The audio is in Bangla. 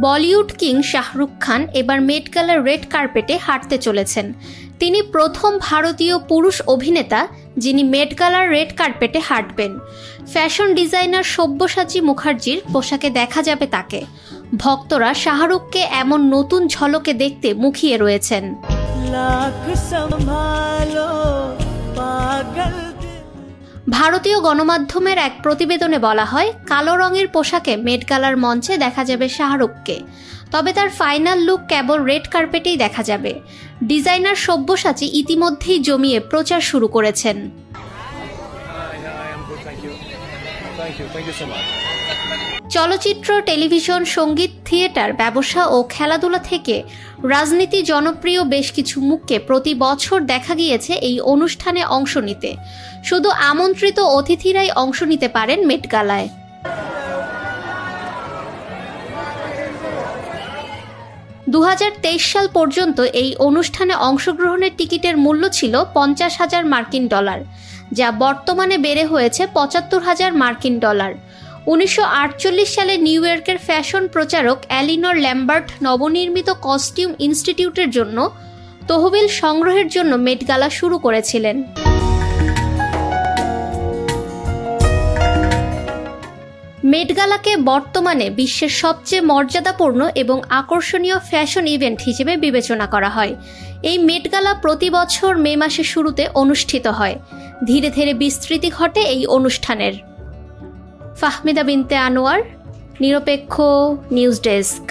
বলিউড কিং শাহরুখ খান এবার মেট গালার রেড কার্পেটে হাঁটতে চলেছেন। তিনি প্রথম ভারতীয় পুরুষ অভিনেতা যিনি মেট গালার রেড কার্পেটে হাঁটবেন। ফ্যাশন ডিজাইনার সব্যসাচী মুখার্জির পোশাকে দেখা যাবে তাকে। ভক্তরা শাহরুখকে এমন নতুন ঝলকে দেখতে মুখিয়ে রয়েছেন। ভারতীয় গণমাধ্যমের এক প্রতিবেদনে বলা হয়, কালো রঙের পোশাকে মেট গালার মঞ্চে দেখা যাবে শাহরুখকে, তবে তার ফাইনাল লুক কেবল রেড কার্পেটেই দেখা যাবে। ডিজাইনার সব্যসাচী ইতিমধ্যেই জমিয়ে প্রচার শুরু করেছেন। চলচ্চিত্র, টেলিভিশন, সঙ্গীত, থিয়েটার, ব্যবসা ও খেলাধুলা থেকে রাজনীতি জনপ্রিয় বেশ কিছু মুখকে প্রতি বছর দেখা গিয়েছে এই অনুষ্ঠানে অংশ নিতে। শুধু আমন্ত্রিত অতিথিরাই অংশ নিতে পারেন মেট গালায়। 2023 সাল পর্যন্ত এই অনুষ্ঠানে অংশগ্রহণের টিকিটের মূল্য ছিল $50,000 মার্কিন, যা বর্তমানে বেড়ে হয়েছে $75,000 মার্কিন। 1948 সালে নিউ ইয়র্কের ফ্যাশন প্রচারক এলিনর ল্যাম্বার্ট নবনির্মিত কস্টিউম ইনস্টিটিউটের জন্য তহবিল সংগ্রহের জন্য মেট গালা শুরু করেছিলেন। মেট গালাকে বর্তমানে বিশ্বের সবচেয়ে মর্যাদাপূর্ণ এবং আকর্ষণীয় ফ্যাশন ইভেন্ট হিসেবে বিবেচনা করা হয়। এই মেট গালা প্রতি বছর মে মাসের শুরুতে অনুষ্ঠিত হয়। ধীরে ধীরে বিস্তৃতি ঘটে এই অনুষ্ঠানের। ফাহমিদা বিনতে আনোয়ার, নিরপেক্ষ নিউজ ডেস্ক।